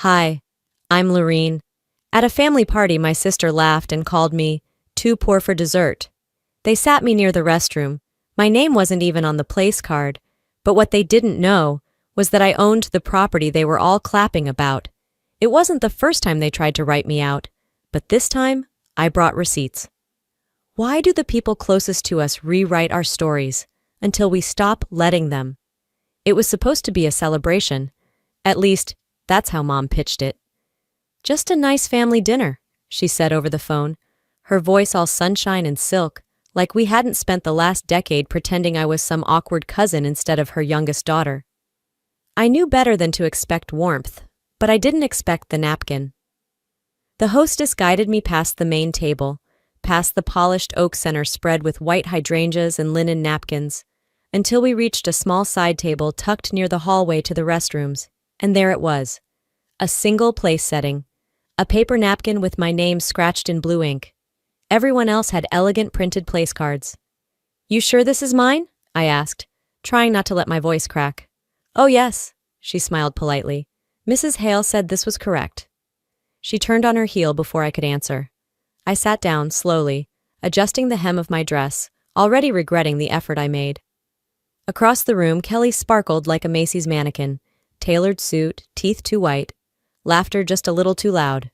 Hi, I'm Lorene. At a family party, my sister laughed and called me too poor for dessert. They sat me near the restroom. My name wasn't even on the place card, but what they didn't know was that I owned the property they were all clapping about. It wasn't the first time they tried to write me out, but this time I brought receipts. Why do the people closest to us rewrite our stories until we stop letting them? It was supposed to be a celebration. At least, that's how Mom pitched it. "Just a nice family dinner," she said over the phone, her voice all sunshine and silk, like we hadn't spent the last decade pretending I was some awkward cousin instead of her youngest daughter. I knew better than to expect warmth, but I didn't expect the napkin. The hostess guided me past the main table, past the polished oak center spread with white hydrangeas and linen napkins, until we reached a small side table tucked near the hallway to the restrooms, and there it was. A single place setting. A paper napkin with my name scratched in blue ink. Everyone else had elegant printed place cards. "You sure this is mine?" I asked, trying not to let my voice crack. "Oh yes," she smiled politely. "Mrs. Hale said this was correct." She turned on her heel before I could answer. I sat down, slowly, adjusting the hem of my dress, already regretting the effort I made. Across the room, Kelly sparkled like a Macy's mannequin, tailored suit, teeth too white, laughter just a little too loud.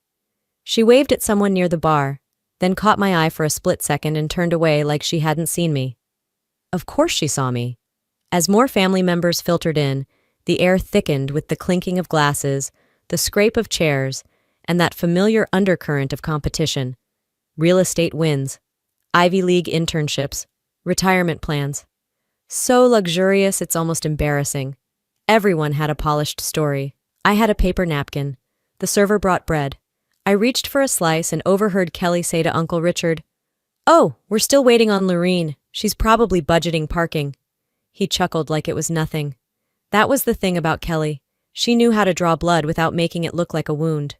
She waved at someone near the bar, then caught my eye for a split second and turned away like she hadn't seen me. Of course she saw me. As more family members filtered in, the air thickened with the clinking of glasses, the scrape of chairs, and that familiar undercurrent of competition. Real estate wins, Ivy League internships, retirement plans. So luxurious it's almost embarrassing. Everyone had a polished story. I had a paper napkin. The server brought bread. I reached for a slice and overheard Kelly say to Uncle Richard, "Oh, we're still waiting on Lorene. She's probably budgeting parking." He chuckled like it was nothing. That was the thing about Kelly. She knew how to draw blood without making it look like a wound.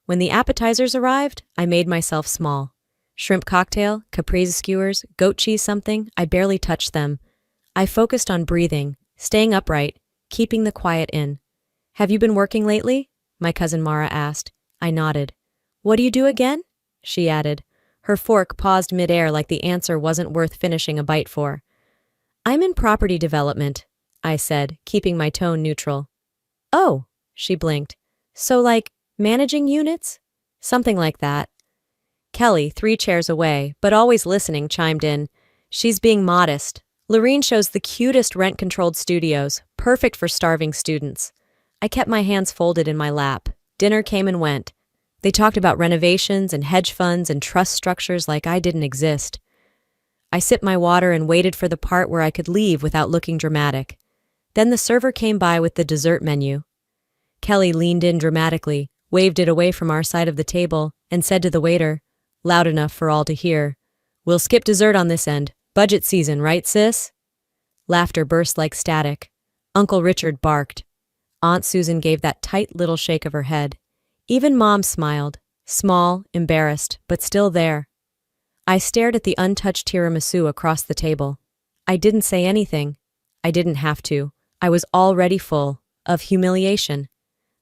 When the appetizers arrived, I made myself small. Shrimp cocktail, caprese skewers, goat cheese something, I barely touched them. I focused on breathing, staying upright, keeping the quiet in. "Have you been working lately?" my cousin Mara asked. I nodded. "What do you do again?" she added. Her fork paused midair like the answer wasn't worth finishing a bite for. "I'm in property development," I said, keeping my tone neutral. "Oh," she blinked. "So like, managing units?" "Something like that." Kelly, 3 chairs away, but always listening, chimed in. "She's being modest. Lorene shows the cutest rent-controlled studios, perfect for starving students." I kept my hands folded in my lap. Dinner came and went. They talked about renovations and hedge funds and trust structures like I didn't exist. I sipped my water and waited for the part where I could leave without looking dramatic. Then the server came by with the dessert menu. Kelly leaned in dramatically, waved it away from our side of the table, and said to the waiter, loud enough for all to hear, "We'll skip dessert on this end. Budget season, right, sis?" Laughter burst like static. Uncle Richard barked. Aunt Susan gave that tight little shake of her head. Even Mom smiled, small, embarrassed, but still there. I stared at the untouched tiramisu across the table. I didn't say anything. I didn't have to. I was already full of humiliation.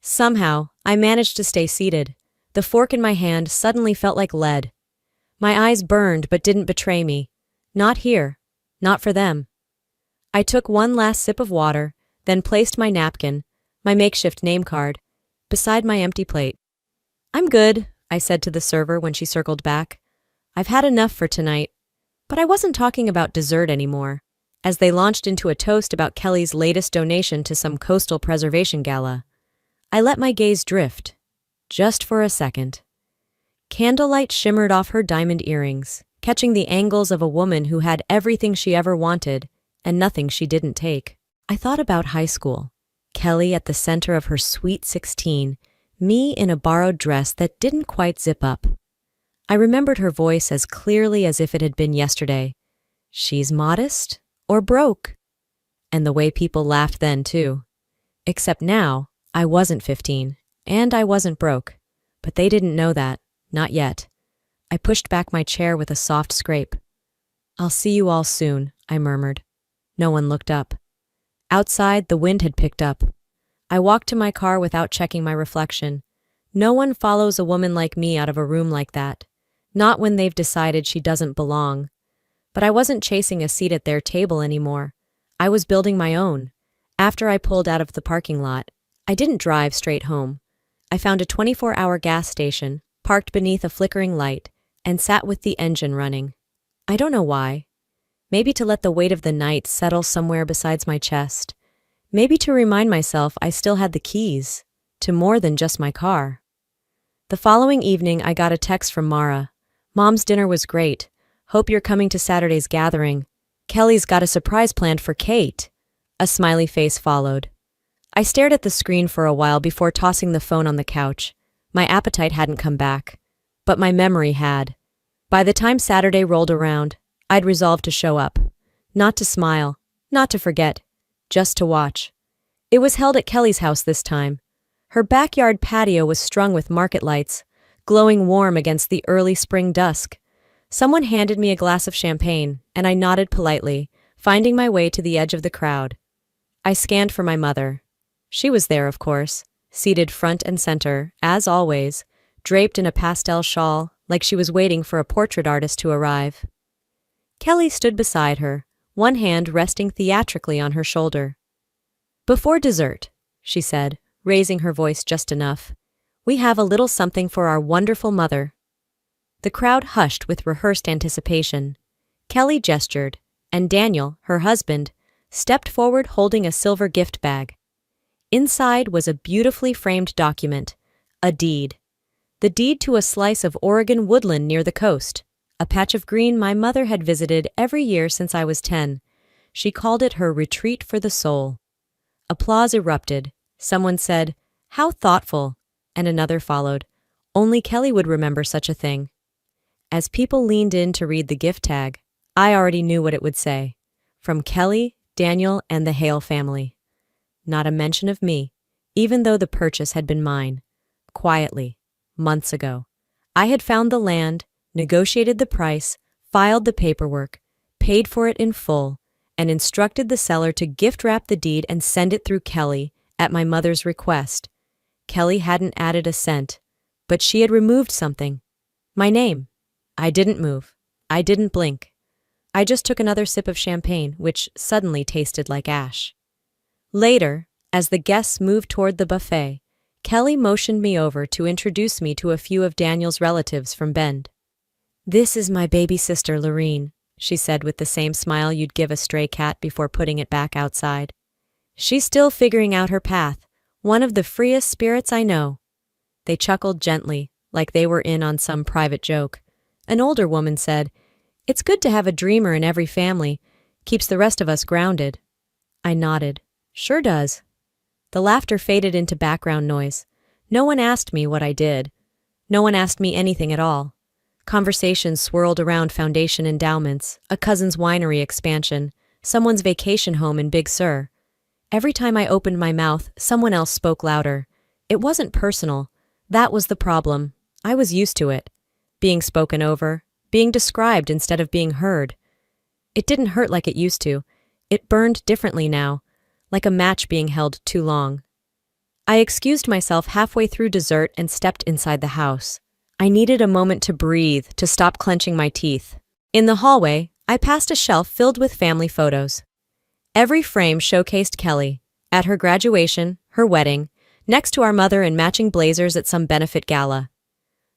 Somehow, I managed to stay seated. The fork in my hand suddenly felt like lead. My eyes burned but didn't betray me. Not here. Not for them. I took one last sip of water, then placed my napkin, my makeshift name card, beside my empty plate. "I'm good," I said to the server when she circled back. "I've had enough for tonight." But I wasn't talking about dessert anymore, as they launched into a toast about Kelly's latest donation to some coastal preservation gala. I let my gaze drift, just for a second. Candlelight shimmered off her diamond earrings, catching the angles of a woman who had everything she ever wanted and nothing she didn't take. I thought about high school. Kelly at the center of her sweet 16, me in a borrowed dress that didn't quite zip up. I remembered her voice as clearly as if it had been yesterday. "She's modest or broke?" And the way people laughed then, too. Except now, I wasn't 15, and I wasn't broke. But they didn't know that, not yet. I pushed back my chair with a soft scrape. "I'll see you all soon," I murmured. No one looked up. Outside, the wind had picked up. I walked to my car without checking my reflection, No one follows a woman like me out of a room like that. Not when they've decided she doesn't belong. But I wasn't chasing a seat at their table anymore. I was building my own. After I pulled out of the parking lot, I didn't drive straight home. I found a 24-hour gas station, parked beneath a flickering light, and sat with the engine running. I don't know why. Maybe to let the weight of the night settle somewhere besides my chest. Maybe to remind myself I still had the keys to more than just my car. The following evening, I got a text from Mara. "Mom's dinner was great. Hope you're coming to Saturday's gathering. Kelly's got a surprise planned for Kate." A smiley face followed. I stared at the screen for a while before tossing the phone on the couch. My appetite hadn't come back, but my memory had. By the time Saturday rolled around, I'd resolved to show up. Not to smile, not to forget, just to watch. It was held at Kelly's house this time. Her backyard patio was strung with market lights, glowing warm against the early spring dusk. Someone handed me a glass of champagne, and I nodded politely, finding my way to the edge of the crowd. I scanned for my mother. She was there, of course, seated front and center, as always, draped in a pastel shawl, like she was waiting for a portrait artist to arrive. Kelly stood beside her, one hand resting theatrically on her shoulder. "Before dessert," she said, raising her voice just enough, "we have a little something for our wonderful mother." The crowd hushed with rehearsed anticipation. Kelly gestured, and Daniel, her husband, stepped forward holding a silver gift bag. Inside was a beautifully framed document, a deed. The deed to a slice of Oregon woodland near the coast, a patch of green my mother had visited every year since I was 10. She called it her retreat for the soul. Applause erupted. Someone said, "How thoughtful," and another followed. Only Kelly would remember such a thing. As people leaned in to read the gift tag, I already knew what it would say. From Kelly, Daniel, and the Hale family. Not a mention of me, even though the purchase had been mine. Quietly, months ago. I had found the land, negotiated the price, filed the paperwork, paid for it in full, and instructed the seller to gift wrap the deed and send it through Kelly at my mother's request. Kelly hadn't added a cent, but she had removed something. My name. I didn't move. I didn't blink. I just took another sip of champagne, which suddenly tasted like ash. Later, as the guests moved toward the buffet, Kelly motioned me over to introduce me to a few of Daniel's relatives from Bend. "This is my baby sister, Lorene," she said with the same smile you'd give a stray cat before putting it back outside. "She's still figuring out her path, one of the freest spirits I know." They chuckled gently, like they were in on some private joke. An older woman said, "It's good to have a dreamer in every family. Keeps the rest of us grounded." I nodded. "Sure does." The laughter faded into background noise. No one asked me what I did. No one asked me anything at all. Conversations swirled around foundation endowments, a cousin's winery expansion, someone's vacation home in Big Sur. Every time I opened my mouth, someone else spoke louder. It wasn't personal. That was the problem. I was used to it. Being spoken over, being described instead of being heard. It didn't hurt like it used to. It burned differently now, like a match being held too long. I excused myself halfway through dessert and stepped inside the house. I needed a moment to breathe, to stop clenching my teeth. In the hallway, I passed a shelf filled with family photos. Every frame showcased Kelly, at her graduation, her wedding, next to our mother in matching blazers at some benefit gala.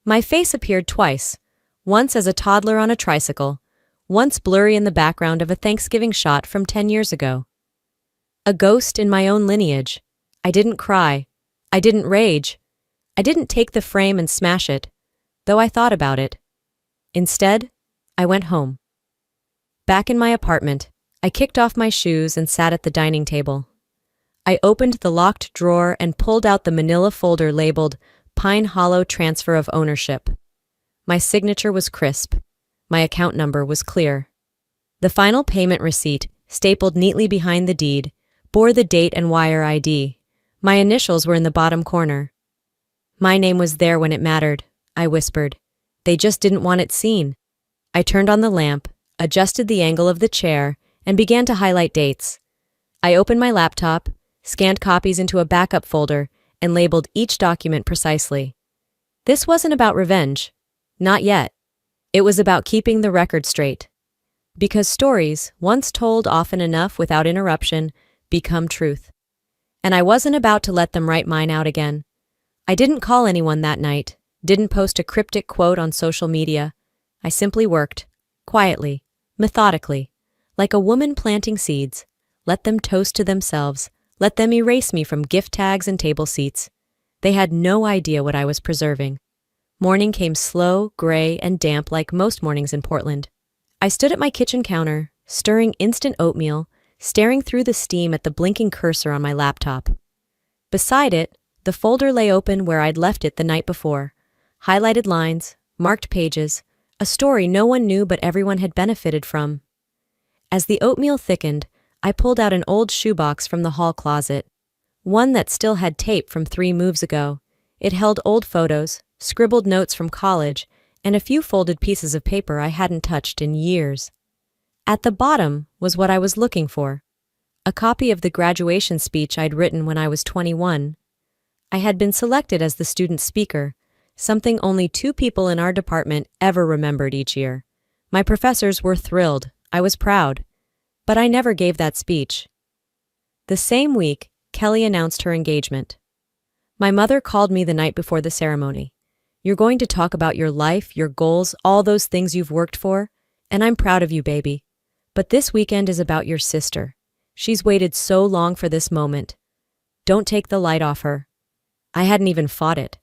My face appeared twice, once as a toddler on a tricycle, once blurry in the background of a Thanksgiving shot from 10 years ago. A ghost in my own lineage. I didn't cry. I didn't rage. I didn't take the frame and smash it, though I thought about it. Instead, I went home. Back in my apartment, I kicked off my shoes and sat at the dining table. I opened the locked drawer and pulled out the manila folder labeled Pine Hollow Transfer of Ownership. My signature was crisp. My account number was clear. The final payment receipt, stapled neatly behind the deed, bore the date and wire ID. My initials were in the bottom corner. My name was there when it mattered, I whispered. They just didn't want it seen. I turned on the lamp, adjusted the angle of the chair, and began to highlight dates. I opened my laptop, scanned copies into a backup folder, and labeled each document precisely. This wasn't about revenge. Not yet. It was about keeping the record straight. Because stories, once told often enough without interruption, become truth. And I wasn't about to let them write mine out again. I didn't call anyone that night, didn't post a cryptic quote on social media. I simply worked, quietly, methodically, like a woman planting seeds. Let them toast to themselves, let them erase me from gift tags and table seats. They had no idea what I was preserving. Morning came slow, gray, and damp like most mornings in Portland. I stood at my kitchen counter, stirring instant oatmeal, staring through the steam at the blinking cursor on my laptop. Beside it, the folder lay open where I'd left it the night before. Highlighted lines, marked pages, a story no one knew but everyone had benefited from. As the oatmeal thickened, I pulled out an old shoebox from the hall closet. One that still had tape from 3 moves ago. It held old photos, scribbled notes from college, and a few folded pieces of paper I hadn't touched in years. At the bottom was what I was looking for. A copy of the graduation speech I'd written when I was 21. I had been selected as the student speaker, something only 2 people in our department ever remembered each year. My professors were thrilled. I was proud. But I never gave that speech. The same week, Kelly announced her engagement. My mother called me the night before the ceremony. "You're going to talk about your life, your goals, all those things you've worked for, and I'm proud of you, baby. But this weekend is about your sister. She's waited so long for this moment. Don't take the light off her." I hadn't even fought it.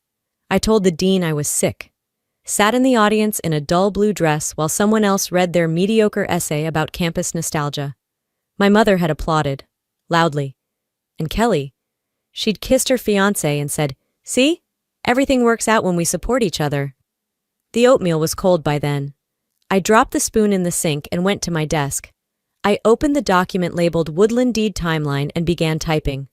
I told the dean I was sick. Sat in the audience in a dull blue dress while someone else read their mediocre essay about campus nostalgia. My mother had applauded, loudly. And Kelly, she'd kissed her fiancé and said, "See? Everything works out when we support each other." The oatmeal was cold by then. I dropped the spoon in the sink and went to my desk. I opened the document labeled Woodland Deed Timeline and began typing.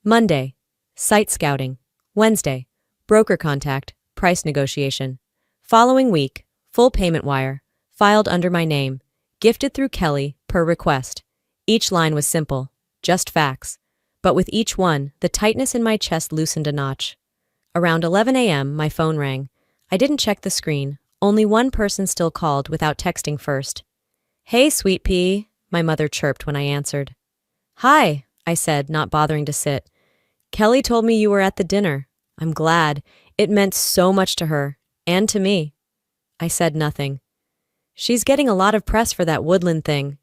Monday, site scouting. Wednesday, broker contact, price negotiation. Following week, full payment wire, filed under my name, gifted through Kelly, per request. Each line was simple, just facts. But with each one, the tightness in my chest loosened a notch. Around 11 a.m., my phone rang. I didn't check the screen. Only one person still called without texting first. "Hey, sweet pea," my mother chirped when I answered. "Hi," I said, not bothering to sit. "Kelly told me you were at the dinner. I'm glad. It meant so much to her, and to me." I said nothing. "She's getting a lot of press for that Woodland thing.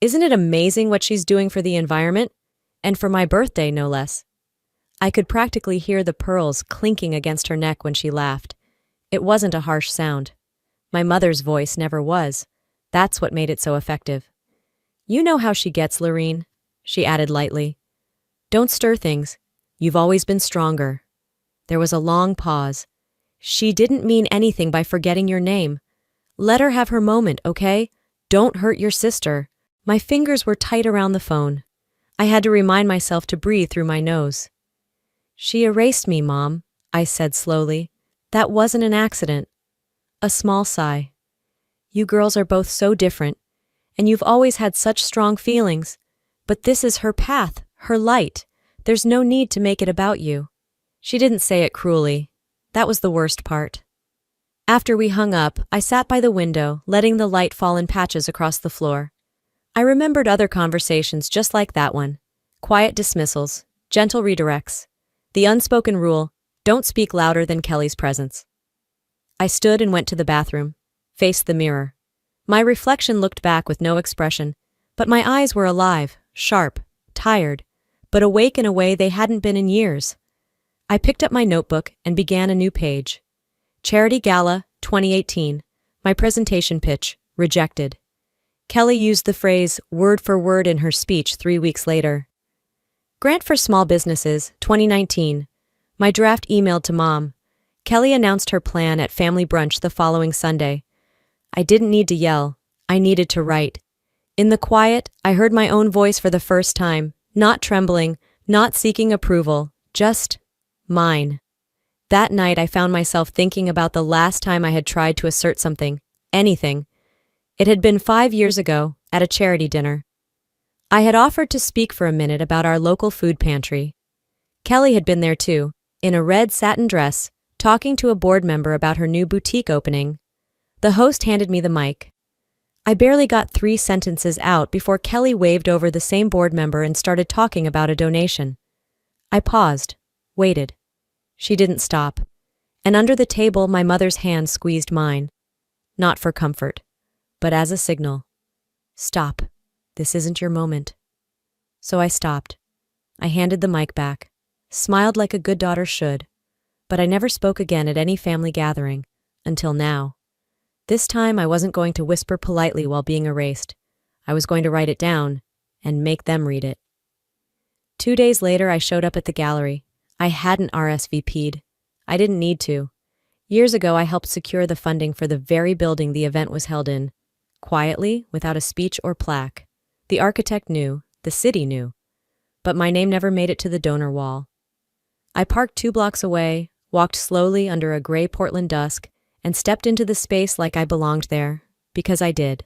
Isn't it amazing what she's doing for the environment? And for my birthday, no less." I could practically hear the pearls clinking against her neck when she laughed. It wasn't a harsh sound. My mother's voice never was. That's what made it so effective. "You know how she gets, Lorene," she added lightly. "Don't stir things. You've always been stronger." There was a long pause. "She didn't mean anything by forgetting your name. Let her have her moment, okay? Don't hurt your sister." My fingers were tight around the phone. I had to remind myself to breathe through my nose. "She erased me, Mom," I said slowly. "That wasn't an accident." A small sigh. "You girls are both so different, and you've always had such strong feelings. But this is her path, her light. There's no need to make it about you." She didn't say it cruelly. That was the worst part. After we hung up, I sat by the window, letting the light fall in patches across the floor. I remembered other conversations just like that one. Quiet dismissals, gentle redirects. The unspoken rule, don't speak louder than Kelly's presence. I stood and went to the bathroom, faced the mirror. My reflection looked back with no expression, but my eyes were alive, sharp, tired, but awake in a way they hadn't been in years. I picked up my notebook and began a new page. Charity Gala, 2018. My presentation pitch, rejected. Kelly used the phrase word for word in her speech 3 weeks later. Grant for Small Businesses, 2019. My draft emailed to Mom. Kelly announced her plan at family brunch the following Sunday. I didn't need to yell. I needed to write. In the quiet, I heard my own voice for the first time, not trembling, not seeking approval, just mine. That night I found myself thinking about the last time I had tried to assert something, anything. It had been 5 years ago, at a charity dinner. I had offered to speak for a minute about our local food pantry. Kelly had been there too, in a red satin dress, talking to a board member about her new boutique opening. The host handed me the mic. I barely got 3 sentences out before Kelly waved over the same board member and started talking about a donation. I paused, waited. She didn't stop. And under the table, my mother's hand squeezed mine. Not for comfort, but as a signal. Stop. This isn't your moment. So I stopped. I handed the mic back, smiled like a good daughter should, but I never spoke again at any family gathering, until now. This time I wasn't going to whisper politely while being erased. I was going to write it down and make them read it. 2 days later, I showed up at the gallery. I hadn't RSVP'd. I didn't need to. Years ago, I helped secure the funding for the very building the event was held in, quietly, without a speech or plaque. The architect knew, the city knew, but my name never made it to the donor wall. I parked 2 blocks away, walked slowly under a gray Portland dusk, and stepped into the space like I belonged there, because I did.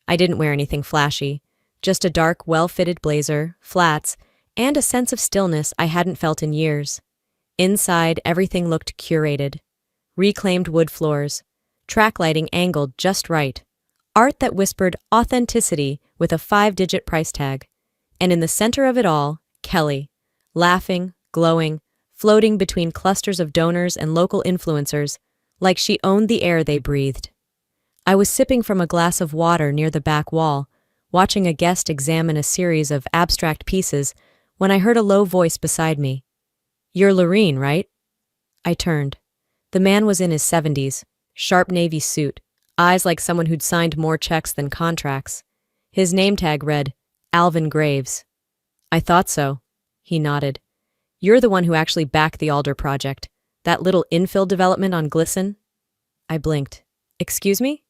I didn't wear anything flashy, just a dark, well-fitted blazer, flats, and a sense of stillness I hadn't felt in years. Inside, everything looked curated. Reclaimed wood floors, track lighting angled just right, art that whispered authenticity with a 5-digit price tag. And in the center of it all, Kelly, laughing, glowing, floating between clusters of donors and local influencers, like she owned the air they breathed. I was sipping from a glass of water near the back wall, watching a guest examine a series of abstract pieces, when I heard a low voice beside me. "You're Lorene, right?" I turned. The man was in his 70s, sharp navy suit, eyes like someone who'd signed more checks than contracts. His name tag read, Alvin Graves. "I thought so." He nodded. "You're the one who actually backed the Alder project, that little infill development on Glisson?" I blinked. "Excuse me?"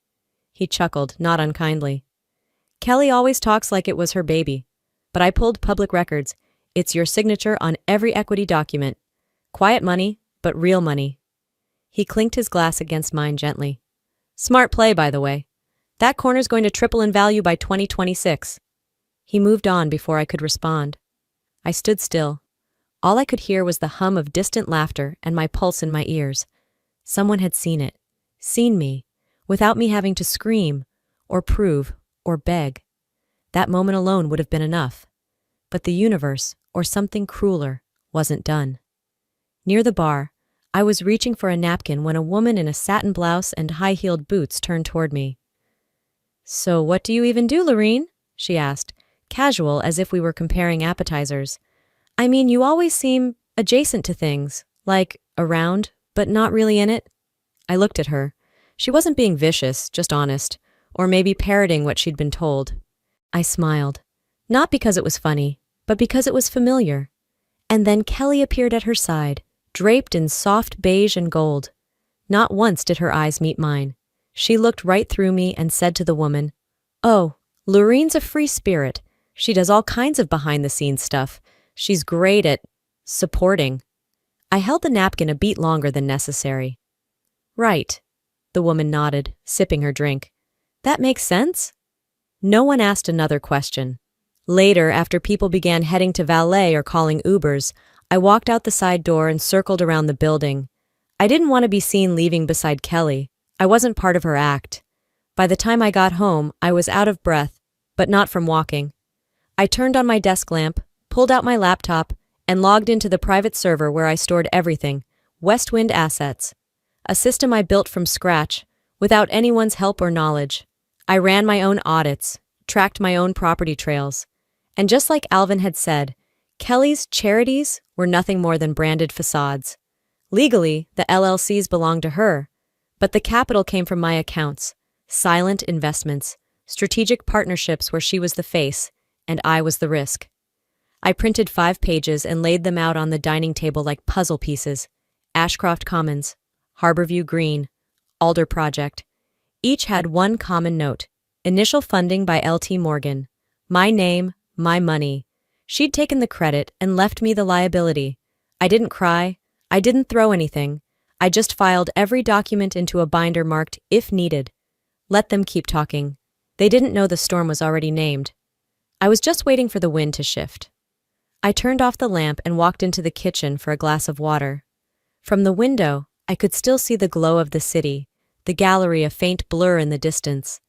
He chuckled, not unkindly. "Kelly always talks like it was her baby, but I pulled public records. It's your signature on every equity document. Quiet money, but real money." He clinked his glass against mine gently. "Smart play, by the way. That corner's going to triple in value by 2026. He moved on before I could respond. I stood still. All I could hear was the hum of distant laughter and my pulse in my ears. Someone had seen it, seen me, without me having to scream, or prove, or beg. That moment alone would have been enough. But the universe, or something crueler, wasn't done. Near the bar, I was reaching for a napkin when a woman in a satin blouse and high-heeled boots turned toward me. "So what do you even do, Lorene?" she asked, casual as if we were comparing appetizers. "I mean, you always seem adjacent to things, like around, but not really in it." I looked at her. She wasn't being vicious, just honest, or maybe parroting what she'd been told. I smiled, not because it was funny, but because it was familiar. And then Kelly appeared at her side, draped in soft beige and gold. Not once did her eyes meet mine. She looked right through me and said to the woman, "Oh, Lorene's a free spirit. She does all kinds of behind-the-scenes stuff. She's great at supporting." I held the napkin a beat longer than necessary. "Right," the woman nodded, sipping her drink. "That makes sense?" No one asked another question. Later, after people began heading to valet or calling Ubers, I walked out the side door and circled around the building. I didn't want to be seen leaving beside Kelly. I wasn't part of her act. By the time I got home, I was out of breath, but not from walking. I turned on my desk lamp, pulled out my laptop, and logged into the private server where I stored everything, Westwind Assets, a system I built from scratch, without anyone's help or knowledge. I ran my own audits, tracked my own property trails. And just like Alvin had said, Kelly's charities were nothing more than branded facades. Legally, the LLCs belonged to her, but the capital came from my accounts, silent investments, strategic partnerships where she was the face, and I was the risk. I printed 5 pages and laid them out on the dining table like puzzle pieces. Ashcroft Commons, Harborview Green, Alder Project. Each had one common note: initial funding by L.T. Morgan. My name, my money. She'd taken the credit and left me the liability. I didn't cry. I didn't throw anything. I just filed every document into a binder marked, "if needed." Let them keep talking. They didn't know the storm was already named. I was just waiting for the wind to shift. I turned off the lamp and walked into the kitchen for a glass of water. From the window, I could still see the glow of the city, the gallery a faint blur in the distance.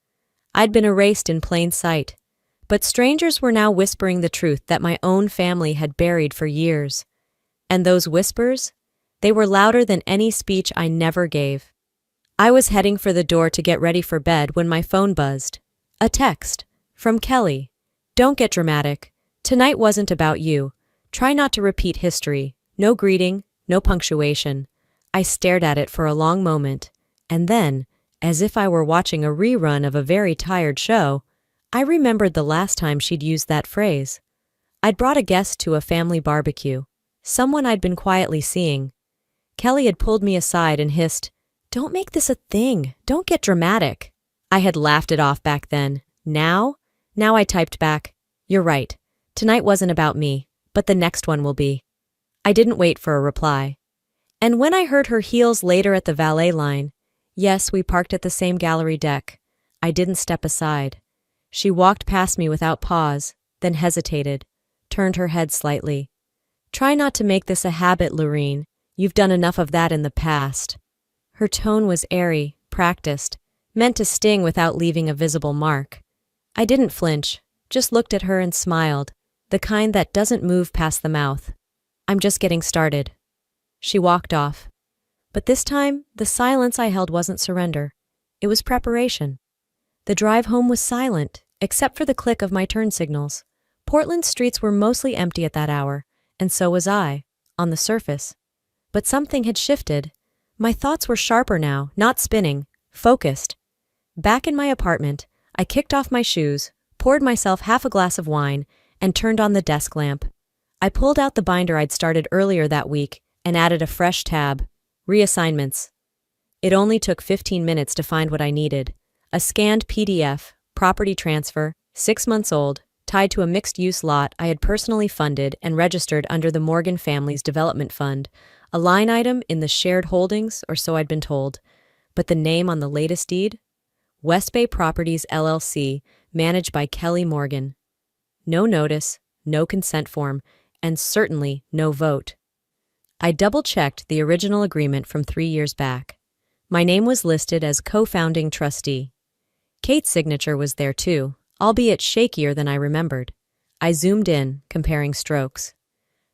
I'd been erased in plain sight, but strangers were now whispering the truth that my own family had buried for years. And those whispers? They were louder than any speech I never gave. I was heading for the door to get ready for bed when my phone buzzed. A text. From Kelly. Don't get dramatic. Tonight wasn't about you. Try not to repeat history. No greeting, no punctuation. I stared at it for a long moment, and then, as if I were watching a rerun of a very tired show, I remembered the last time she'd used that phrase. I'd brought a guest to a family barbecue, someone I'd been quietly seeing. Kelly had pulled me aside and hissed, "Don't make this a thing. Don't get dramatic." I had laughed it off back then. Now I typed back, "You're right. Tonight wasn't about me, but the next one will be." I didn't wait for a reply. And when I heard her heels later at the valet line, yes, we parked at the same gallery deck, I didn't step aside. She walked past me without pause, then hesitated, turned her head slightly. "Try not to make this a habit, Lorene. You've done enough of that in the past." Her tone was airy, practiced, meant to sting without leaving a visible mark. I didn't flinch, just looked at her and smiled, the kind that doesn't move past the mouth. "I'm just getting started." She walked off. But this time, the silence I held wasn't surrender. It was preparation. The drive home was silent, except for the click of my turn signals. Portland's streets were mostly empty at that hour, and so was I, on the surface. But something had shifted. My thoughts were sharper now, not spinning, focused. Back in my apartment, I kicked off my shoes, poured myself half a glass of wine, and turned on the desk lamp. I pulled out the binder I'd started earlier that week and added a fresh tab, reassignments. It only took 15 minutes to find what I needed. A scanned PDF, property transfer, 6 months old, tied to a mixed-use lot I had personally funded and registered under the Morgan family's development fund, a line item in the shared holdings, or so I'd been told. But the name on the latest deed? West Bay Properties LLC, managed by Kelly Morgan. No notice, no consent form, and certainly no vote. I double-checked the original agreement from 3 years back. My name was listed as co-founding trustee. Kate's signature was there too, albeit shakier than I remembered. I zoomed in, comparing strokes.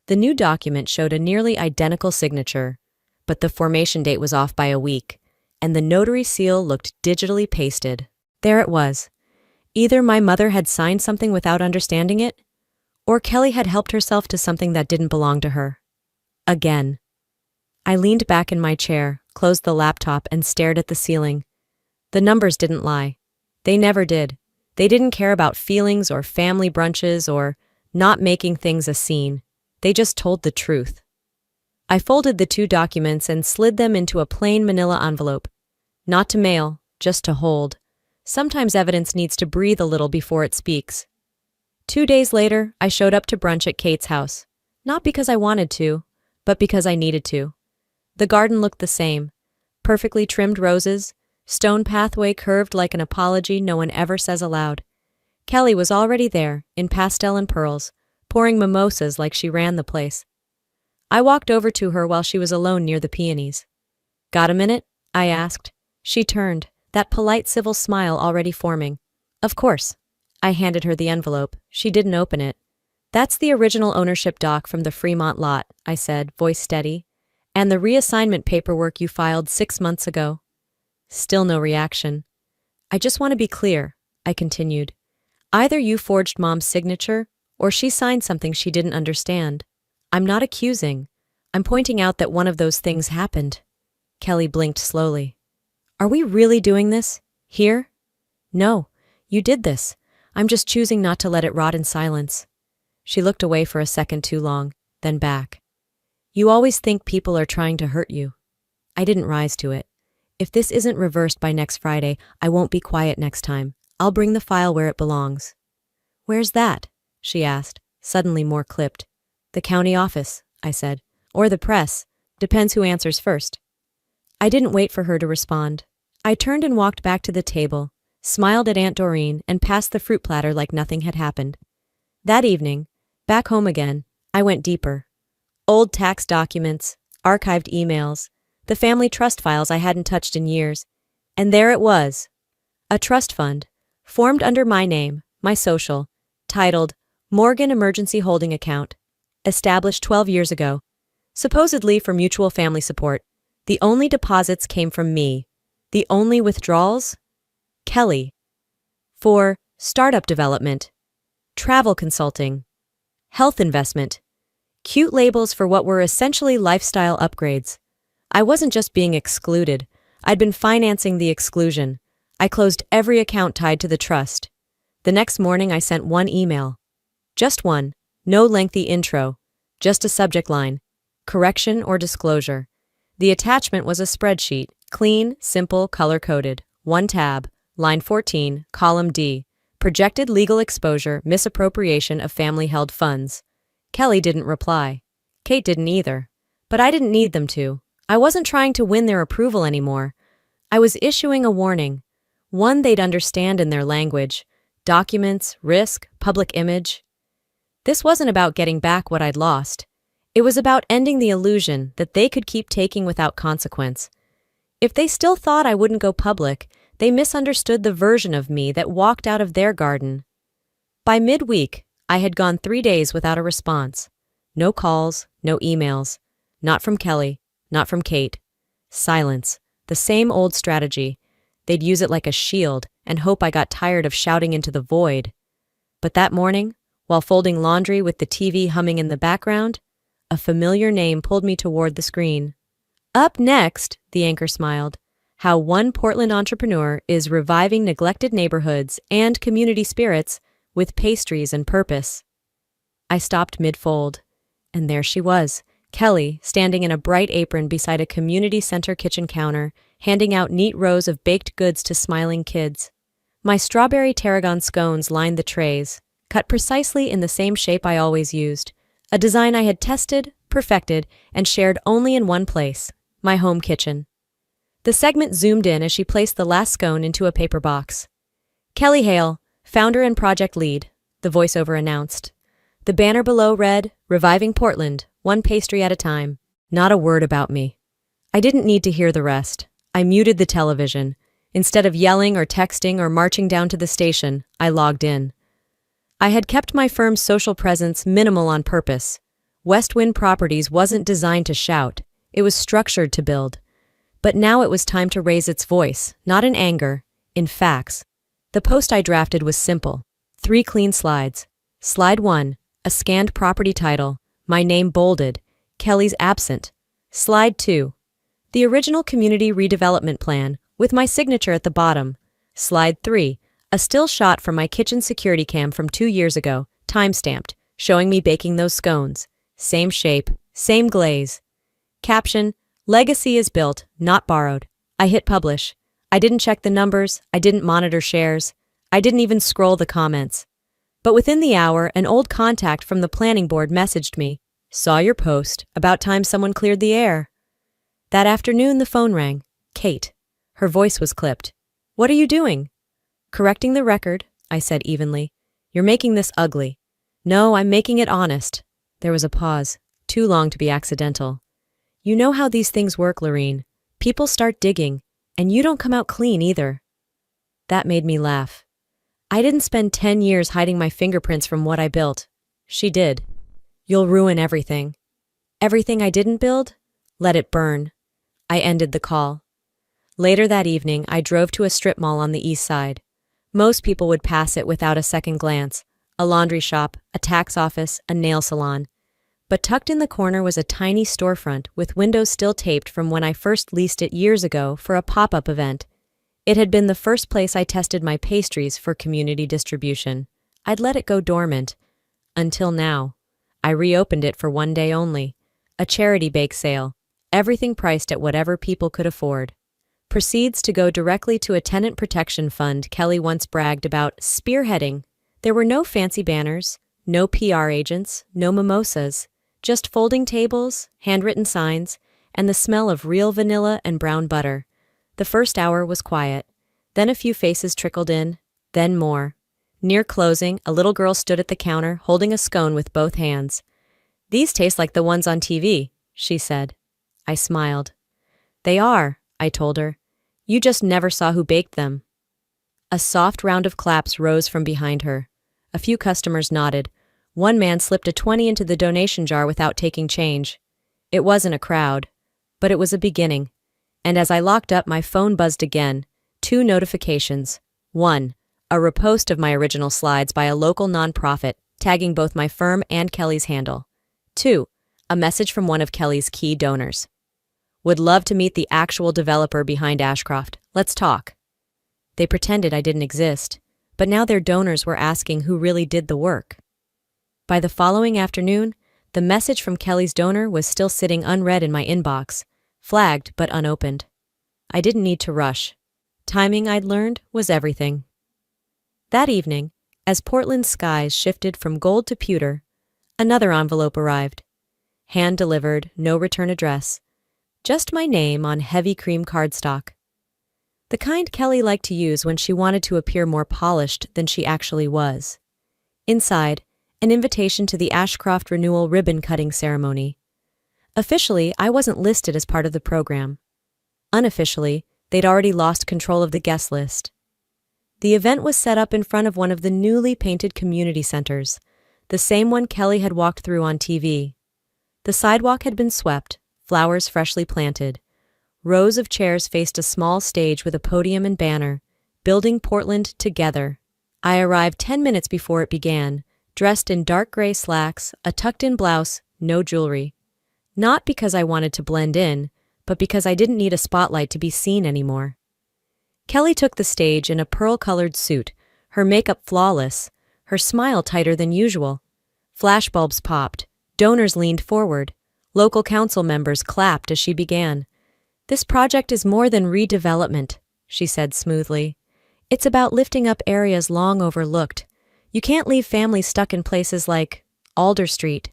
The new document showed a nearly identical signature, but the formation date was off by a week, and the notary seal looked digitally pasted. There it was. Either my mother had signed something without understanding it, or Kelly had helped herself to something that didn't belong to her. Again. I leaned back in my chair, closed the laptop, and stared at the ceiling. The numbers didn't lie. They never did. They didn't care about feelings or family brunches or not making things a scene. They just told the truth. I folded the 2 documents and slid them into a plain manila envelope. Not to mail, just to hold. Sometimes evidence needs to breathe a little before it speaks. 2 days later, I showed up to brunch at Kate's house. Not because I wanted to, but because I needed to. The garden looked the same. Perfectly trimmed roses, stone pathway curved like an apology no one ever says aloud. Kelly was already there, in pastel and pearls, pouring mimosas like she ran the place. I walked over to her while she was alone near the peonies. "Got a minute?" I asked. She turned, that polite civil smile already forming. "Of course." I handed her the envelope. She didn't open it. "That's the original ownership doc from the Fremont lot," I said, voice steady. "And the reassignment paperwork you filed 6 months ago." Still no reaction. "I just want to be clear," I continued. "Either you forged Mom's signature, or she signed something she didn't understand. I'm not accusing. I'm pointing out that one of those things happened." Kelly blinked slowly. "Are we really doing this? Here?" "No, you did this. I'm just choosing not to let it rot in silence." She looked away for a second too long, then back. "You always think people are trying to hurt you." I didn't rise to it. "If this isn't reversed by next Friday, I won't be quiet next time. I'll bring the file where it belongs." "Where's that?" she asked, suddenly more clipped. "The county office," I said. "Or the press. Depends who answers first." I didn't wait for her to respond. I turned and walked back to the table, smiled at Aunt Doreen, and passed the fruit platter like nothing had happened. That evening, back home again, I went deeper. Old tax documents, archived emails, the family trust files I hadn't touched in years. And there it was. A trust fund, formed under my name, my social, titled Morgan Emergency Holding Account, established 12 years ago, supposedly for mutual family support. The only deposits came from me. The only withdrawals? Kelly. For startup development, travel consulting, health investment, cute labels for what were essentially lifestyle upgrades. I wasn't just being excluded, I'd been financing the exclusion. I closed every account tied to the trust. The next morning I sent one email. Just one, no lengthy intro, just a subject line, correction or disclosure. The attachment was a spreadsheet, clean, simple, color-coded. One tab, line 14, column D, projected legal exposure, misappropriation of family-held funds. Kelly didn't reply. Kate didn't either. But I didn't need them to. I wasn't trying to win their approval anymore. I was issuing a warning, one they'd understand in their language. Documents, risk, public image. This wasn't about getting back what I'd lost. It was about ending the illusion that they could keep taking without consequence. If they still thought I wouldn't go public, they misunderstood the version of me that walked out of their garden. By midweek, I had gone 3 days without a response. No calls, no emails. Not from Kelly, not from Kate. Silence. The same old strategy. They'd use it like a shield and hope I got tired of shouting into the void. But that morning, while folding laundry with the TV humming in the background, a familiar name pulled me toward the screen. Up next, the anchor smiled, how one Portland entrepreneur is reviving neglected neighborhoods and community spirits with pastries and purpose. I stopped mid-fold, and there she was, Kelly, standing in a bright apron beside a community center kitchen counter, handing out neat rows of baked goods to smiling kids. My strawberry tarragon scones lined the trays, cut precisely in the same shape I always used, a design I had tested, perfected, and shared only in one place, my home kitchen. The segment zoomed in as she placed the last scone into a paper box. Kelly Hale, founder and project lead, the voiceover announced. The banner below read, Reviving Portland, one pastry at a time. Not a word about me. I didn't need to hear the rest. I muted the television. Instead of yelling or texting or marching down to the station, I logged in. I had kept my firm's social presence minimal on purpose. West Wind Properties wasn't designed to shout. It was structured to build. But now it was time to raise its voice, not in anger, in facts. The post I drafted was simple. 3 clean slides. Slide 1, a scanned property title, my name bolded, Kelly's absent. Slide 2, the original community redevelopment plan, with my signature at the bottom. Slide 3, a still shot from my kitchen security cam from 2 years ago, time-stamped, showing me baking those scones. Same shape, same glaze. Caption, Legacy is built, not borrowed. I hit publish. I didn't check the numbers, I didn't monitor shares, I didn't even scroll the comments. But within the hour, an old contact from the planning board messaged me. Saw your post, about time someone cleared the air. That afternoon the phone rang. Kate. Her voice was clipped. What are you doing? Correcting the record, I said evenly. You're making this ugly. No, I'm making it honest. There was a pause, too long to be accidental. You know how these things work, Lorene. People start digging, and you don't come out clean either. That made me laugh. I didn't spend 10 years hiding my fingerprints from what I built. She did. You'll ruin everything. Everything I didn't build? Let it burn. I ended the call. Later that evening, I drove to a strip mall on the east side. Most people would pass it without a second glance. A laundry shop, a tax office, a nail salon. But tucked in the corner was a tiny storefront with windows still taped from when I first leased it years ago for a pop-up event. It had been the first place I tested my pastries for community distribution. I'd let it go dormant. Until now. I reopened it for one day only. A charity bake sale. Everything priced at whatever people could afford. Proceeds to go directly to a tenant protection fund Kelly once bragged about spearheading. There were no fancy banners, no PR agents, no mimosas, just folding tables, handwritten signs, and the smell of real vanilla and brown butter. The first hour was quiet. Then a few faces trickled in, then more. Near closing, a little girl stood at the counter holding a scone with both hands. These taste like the ones on TV, she said. I smiled. They are, I told her. You just never saw who baked them. A soft round of claps rose from behind her. A few customers nodded. One man slipped a 20 into the donation jar without taking change. It wasn't a crowd, but it was a beginning. And as I locked up, my phone buzzed again. 2 notifications. 1. A repost of my original slides by a local nonprofit, tagging both my firm and Kelly's handle. 2. A message from one of Kelly's key donors. Would love to meet the actual developer behind Ashcroft. Let's talk. They pretended I didn't exist, but now their donors were asking who really did the work. By the following afternoon, the message from Kelly's donor was still sitting unread in my inbox, flagged but unopened. I didn't need to rush. Timing, I'd learned, was everything. That evening, as Portland's skies shifted from gold to pewter, another envelope arrived. Hand-delivered, no return address. Just my name on heavy cream cardstock. The kind Kelly liked to use when she wanted to appear more polished than she actually was. Inside, an invitation to the Ashcroft Renewal ribbon-cutting ceremony. Officially, I wasn't listed as part of the program. Unofficially, they'd already lost control of the guest list. The event was set up in front of one of the newly painted community centers, the same one Kelly had walked through on TV. The sidewalk had been swept, flowers freshly planted. Rows of chairs faced a small stage with a podium and banner, building Portland together. I arrived 10 minutes before it began, dressed in dark gray slacks, a tucked-in blouse, no jewelry. Not because I wanted to blend in, but because I didn't need a spotlight to be seen anymore. Kelly took the stage in a pearl-colored suit, her makeup flawless, her smile tighter than usual. Flashbulbs popped, donors leaned forward, local council members clapped as she began. "This project is more than redevelopment," she said smoothly. "It's about lifting up areas long overlooked. You can't leave families stuck in places like Alder Street."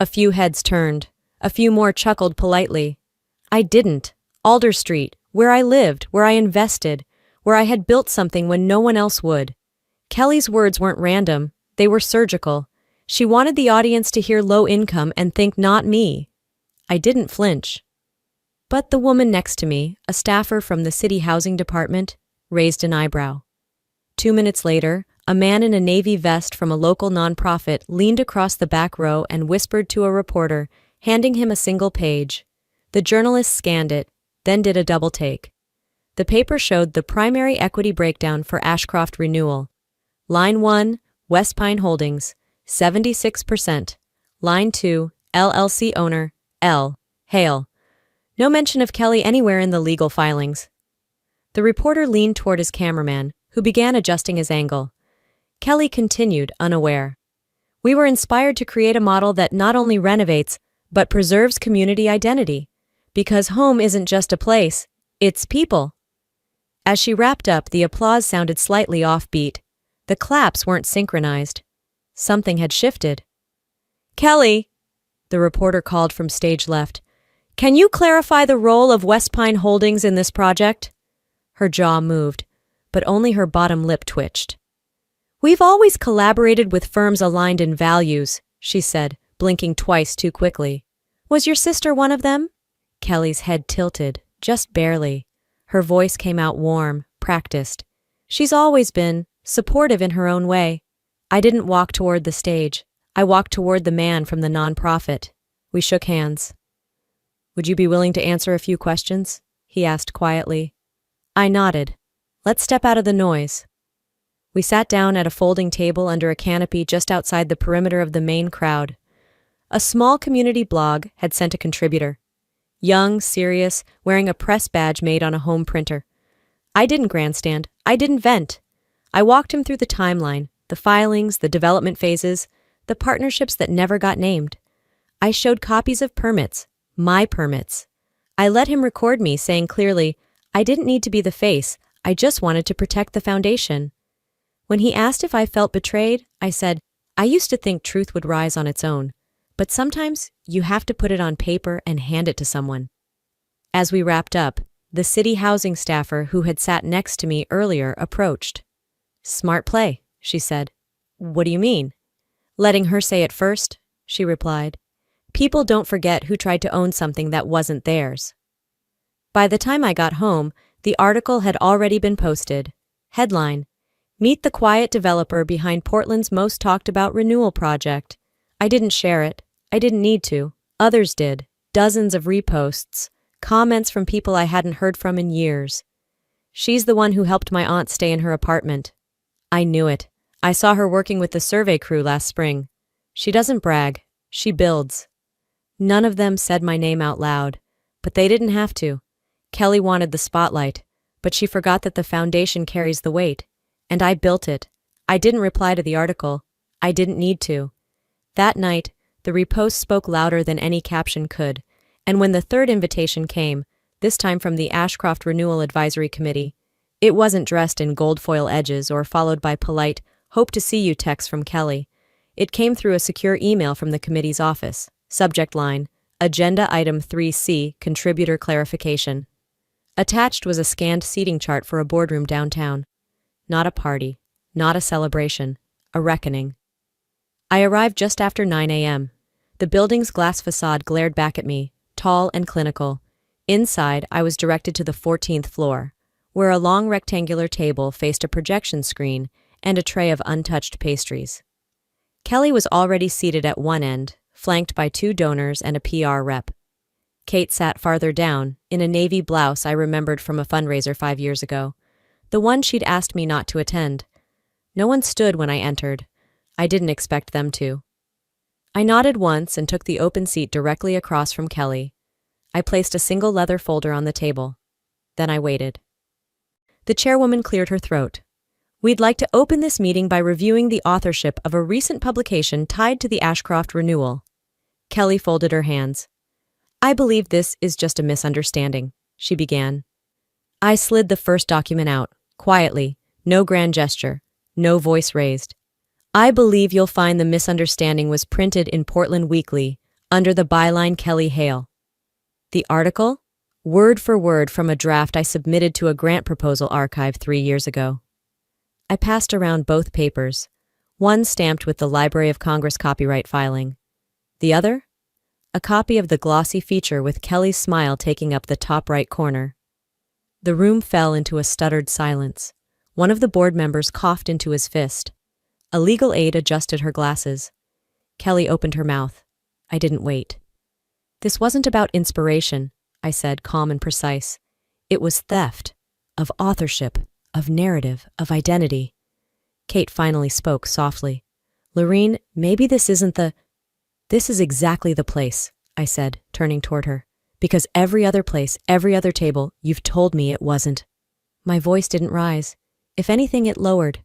A few heads turned. A few more chuckled politely. I didn't. Alder Street, where I lived, where I invested, where I had built something when no one else would. Kelly's words weren't random. They were surgical. She wanted the audience to hear low income and think not me. I didn't flinch. But the woman next to me, a staffer from the city housing department, raised an eyebrow. 2 minutes later, a man in a navy vest from a local nonprofit leaned across the back row and whispered to a reporter, handing him a single page. The journalist scanned it, then did a double take. The paper showed the primary equity breakdown for Ashcroft Renewal. Line 1, West Pine Holdings, 76%. Line 2, LLC owner, L. Hale. No mention of Kelly anywhere in the legal filings. The reporter leaned toward his cameraman, who began adjusting his angle. Kelly continued, unaware. "We were inspired to create a model that not only renovates, but preserves community identity. Because home isn't just a place, it's people." As she wrapped up, the applause sounded slightly offbeat. The claps weren't synchronized. Something had shifted. "Kelly," the reporter called from stage left, "can you clarify the role of West Pine Holdings in this project?" Her jaw moved, but only her bottom lip twitched. "We've always collaborated with firms aligned in values," she said, blinking twice too quickly. "Was your sister one of them?" Kelly's head tilted, just barely. Her voice came out warm, practiced. "She's always been supportive in her own way. I didn't walk toward the stage. I walked toward the man from the nonprofit. We shook hands. "Would you be willing to answer a few questions?" he asked quietly. I nodded. "Let's step out of the noise." We sat down at a folding table under a canopy just outside the perimeter of the main crowd. A small community blog had sent a contributor. Young, serious, wearing a press badge made on a home printer. I didn't grandstand. I didn't vent. I walked him through the timeline, the filings, the development phases, the partnerships that never got named. I showed copies of permits, my permits. I let him record me saying clearly, I didn't need to be the face, I just wanted to protect the foundation. When he asked if I felt betrayed, I said, I used to think truth would rise on its own, but sometimes you have to put it on paper and hand it to someone. As we wrapped up, the city housing staffer who had sat next to me earlier approached. "Smart play," she said. "What do you mean?" "Letting her say it first," she replied. "People don't forget who tried to own something that wasn't theirs." By the time I got home, the article had already been posted. Headline: Meet the quiet developer behind Portland's most talked about renewal project. I didn't share it. I didn't need to. Others did. Dozens of reposts. Comments from people I hadn't heard from in years. She's the one who helped my aunt stay in her apartment. I knew it. I saw her working with the survey crew last spring. She doesn't brag. She builds. None of them said my name out loud, but they didn't have to. Kelly wanted the spotlight, but she forgot that the foundation carries the weight. And I built it. I didn't reply to the article. I didn't need to. That night, the repost spoke louder than any caption could, and when the third invitation came, this time from the Ashcroft Renewal Advisory Committee, it wasn't dressed in gold foil edges or followed by polite, "Hope to see you" texts from Kelly. It came through a secure email from the committee's office. Subject line: Agenda Item 3C, Contributor Clarification. Attached was a scanned seating chart for a boardroom downtown. Not a party, not a celebration, a reckoning. I arrived just after 9 a.m. The building's glass facade glared back at me, tall and clinical. Inside, I was directed to the 14th floor, where a long rectangular table faced a projection screen and a tray of untouched pastries. Kelly was already seated at one end, flanked by 2 donors and a PR rep. Kate sat farther down, in a navy blouse I remembered from a fundraiser 5 years ago, the one she'd asked me not to attend. No one stood when I entered. I didn't expect them to. I nodded once and took the open seat directly across from Kelly. I placed a single leather folder on the table. Then I waited. The chairwoman cleared her throat. We'd like to open this meeting by reviewing the authorship of a recent publication tied to the Ashcroft renewal. Kelly folded her hands. I believe this is just a misunderstanding, she began. I slid the first document out, quietly, no grand gesture, no voice raised. I believe you'll find the misunderstanding was printed in Portland Weekly, under the byline Kelly Hale. The article? Word for word from a draft I submitted to a grant proposal archive 3 years ago. I passed around both papers, one stamped with the Library of Congress copyright filing. The other? A copy of the glossy feature with Kelly's smile taking up the top right corner. The room fell into a stuttered silence. One of the board members coughed into his fist. A legal aide adjusted her glasses. Kelly opened her mouth. I didn't wait. This wasn't about inspiration, I said, calm and precise. It was theft, of authorship, of narrative, of identity. Kate finally spoke softly. Lorene, maybe this isn't the... This is exactly the place, I said, turning toward her. Because every other place, every other table, you've told me it wasn't. My voice didn't rise. If anything, it lowered.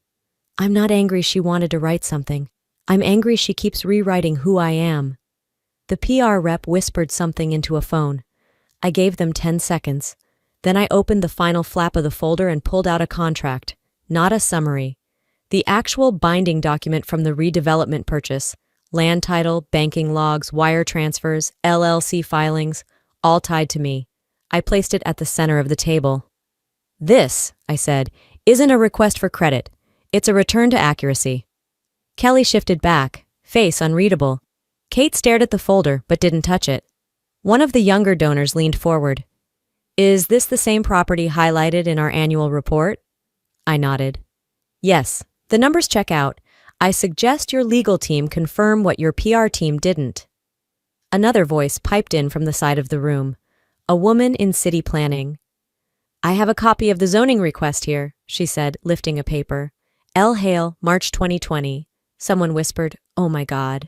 I'm not angry she wanted to write something. I'm angry she keeps rewriting who I am. The PR rep whispered something into a phone. I gave them 10 seconds. Then I opened the final flap of the folder and pulled out a contract, not a summary. The actual binding document from the redevelopment purchase. Land title, banking logs, wire transfers, LLC filings, all tied to me. I placed it at the center of the table. This, I said, isn't a request for credit. It's a return to accuracy. Kelly shifted back, face unreadable. Kate stared at the folder but didn't touch it. One of the younger donors leaned forward. Is this the same property highlighted in our annual report? I nodded. Yes, the numbers check out. I suggest your legal team confirm what your PR team didn't. Another voice piped in from the side of the room. A woman in city planning. I have a copy of the zoning request here, she said, lifting a paper. L. Hale, March 2020. Someone whispered, oh my God.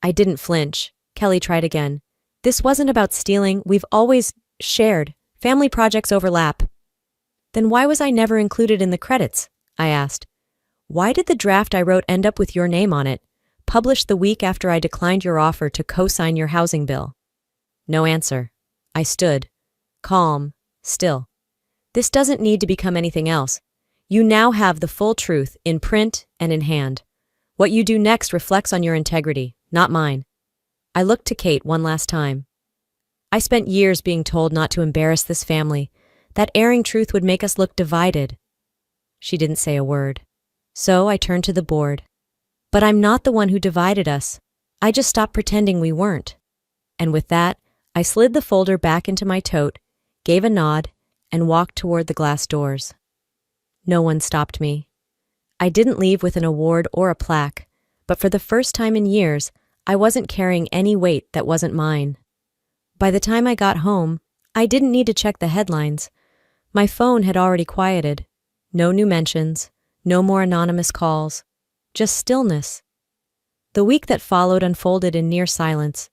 I didn't flinch. Kelly tried again. This wasn't about stealing. We've always shared. Family projects overlap. Then why was I never included in the credits? I asked. Why did the draft I wrote end up with your name on it, published the week after I declined your offer to co-sign your housing bill? No answer. I stood, calm, still. This doesn't need to become anything else. You now have the full truth in print and in hand. What you do next reflects on your integrity, not mine. I looked to Kate one last time. I spent years being told not to embarrass this family, that airing truth would make us look divided. She didn't say a word. So I turned to the board. But I'm not the one who divided us. I just stopped pretending we weren't. And with that, I slid the folder back into my tote, gave a nod, and walked toward the glass doors. No one stopped me. I didn't leave with an award or a plaque, but for the first time in years, I wasn't carrying any weight that wasn't mine. By the time I got home, I didn't need to check the headlines. My phone had already quieted. No new mentions, no more anonymous calls, just stillness. The week that followed unfolded in near silence.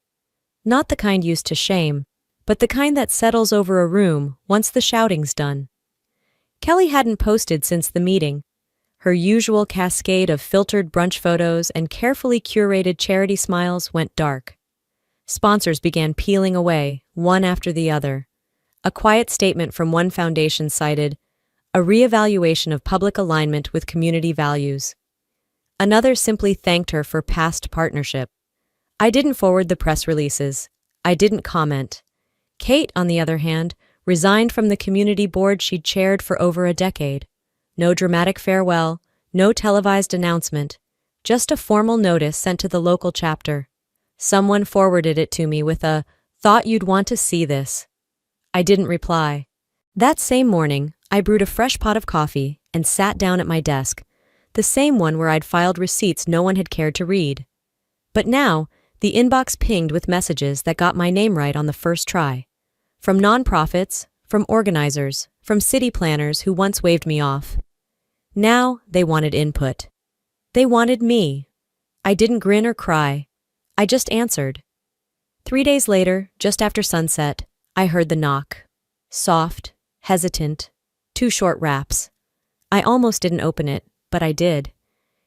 Not the kind used to shame, but the kind that settles over a room once the shouting's done. Kelly hadn't posted since the meeting. Her usual cascade of filtered brunch photos and carefully curated charity smiles went dark. Sponsors began peeling away, one after the other. A quiet statement from one foundation cited, "A reevaluation of public alignment with community values." Another simply thanked her for past partnership. I didn't forward the press releases. I didn't comment. Kate, on the other hand, resigned from the community board she'd chaired for over a decade. No dramatic farewell, no televised announcement, just a formal notice sent to the local chapter. Someone forwarded it to me with a, "Thought you'd want to see this." I didn't reply. That same morning, I brewed a fresh pot of coffee and sat down at my desk, the same one where I'd filed receipts no one had cared to read. But now, the inbox pinged with messages that got my name right on the first try. From nonprofits, from organizers, from city planners who once waved me off. Now, they wanted input. They wanted me. I didn't grin or cry. I just answered. 3 days later, just after sunset, I heard the knock. Soft, hesitant, 2 short raps. I almost didn't open it, but I did.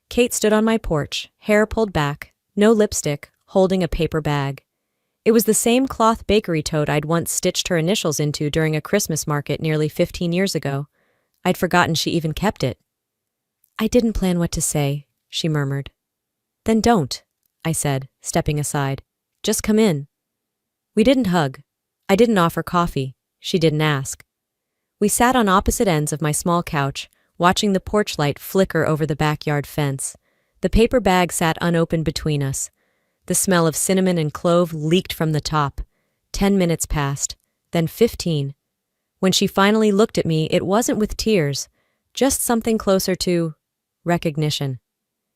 Kate stood on my porch, hair pulled back, no lipstick, holding a paper bag. It was the same cloth bakery tote I'd once stitched her initials into during a Christmas market nearly 15 years ago. I'd forgotten she even kept it. "I didn't plan what to say," she murmured. "Then don't," I said, stepping aside. "Just come in." We didn't hug. I didn't offer coffee. She didn't ask. We sat on opposite ends of my small couch, watching the porch light flicker over the backyard fence. The paper bag sat unopened between us. The smell of cinnamon and clove leaked from the top. 10 minutes passed, then 15. When she finally looked at me, it wasn't with tears, just something closer to recognition.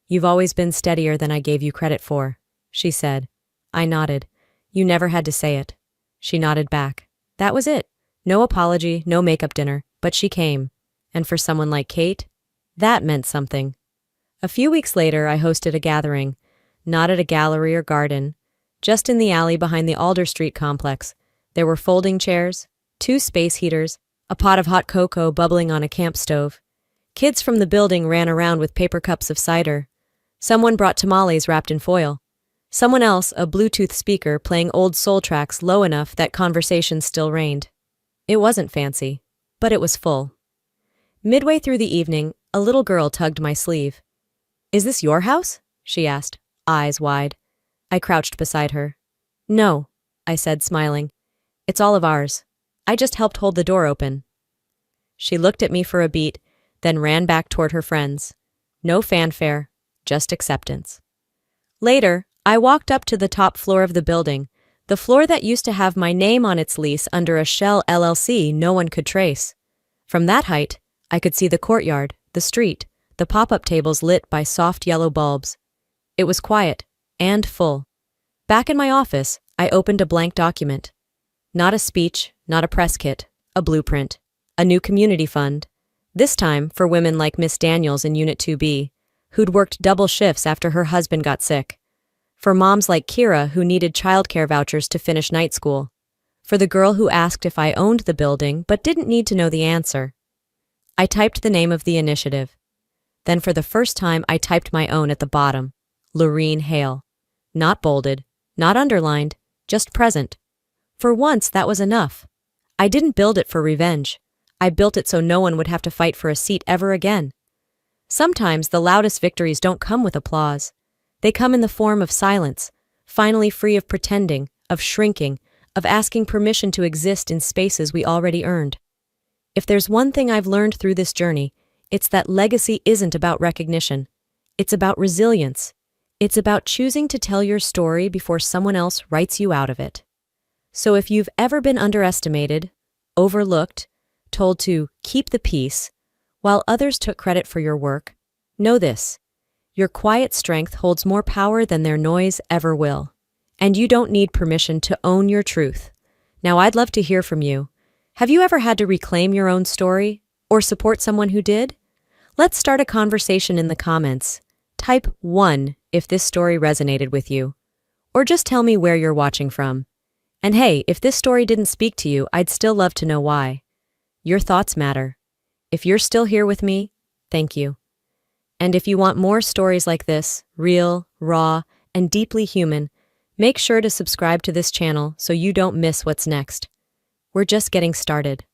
"You've always been steadier than I gave you credit for," she said. I nodded. "You never had to say it." She nodded back. That was it. No apology, no makeup dinner, but she came. And for someone like Kate, that meant something. A few weeks later, I hosted a gathering, not at a gallery or garden, just in the alley behind the Alder Street complex. There were folding chairs, 2 space heaters, a pot of hot cocoa bubbling on a camp stove. Kids from the building ran around with paper cups of cider. Someone brought tamales wrapped in foil. Someone else, a Bluetooth speaker, playing old soul tracks low enough that conversation still reigned. It wasn't fancy, but it was full. Midway through the evening, a little girl tugged my sleeve. "Is this your house?" she asked, eyes wide. I crouched beside her. "No," I said, smiling. "It's all of ours. I just helped hold the door open." She looked at me for a beat, then ran back toward her friends. No fanfare, just acceptance. Later, I walked up to the top floor of the building, the floor that used to have my name on its lease under a shell LLC no one could trace. From that height, I could see the courtyard, the street, the pop-up tables lit by soft yellow bulbs. It was quiet and full. Back in my office, I opened a blank document. Not a speech, not a press kit, a blueprint, a new community fund, this time for women like Miss Daniels in Unit 2B, who'd worked double shifts after her husband got sick. For moms like Kira who needed childcare vouchers to finish night school. For the girl who asked if I owned the building but didn't need to know the answer. I typed the name of the initiative. Then for the first time I typed my own at the bottom, Lorene Hale. Not bolded, not underlined, just present. For once that was enough. I didn't build it for revenge. I built it so no one would have to fight for a seat ever again. Sometimes the loudest victories don't come with applause. They come in the form of silence, finally free of pretending, of shrinking, of asking permission to exist in spaces we already earned. If there's one thing I've learned through this journey, it's that legacy isn't about recognition. It's about resilience. It's about choosing to tell your story before someone else writes you out of it. So if you've ever been underestimated, overlooked, told to keep the peace, while others took credit for your work, know this: your quiet strength holds more power than their noise ever will. And you don't need permission to own your truth. Now, I'd love to hear from you. Have you ever had to reclaim your own story or support someone who did? Let's start a conversation in the comments. Type 1 if this story resonated with you, or just tell me where you're watching from. And hey, if this story didn't speak to you, I'd still love to know why. Your thoughts matter. If you're still here with me, thank you. And if you want more stories like this, real, raw, and deeply human, make sure to subscribe to this channel so you don't miss what's next. We're just getting started.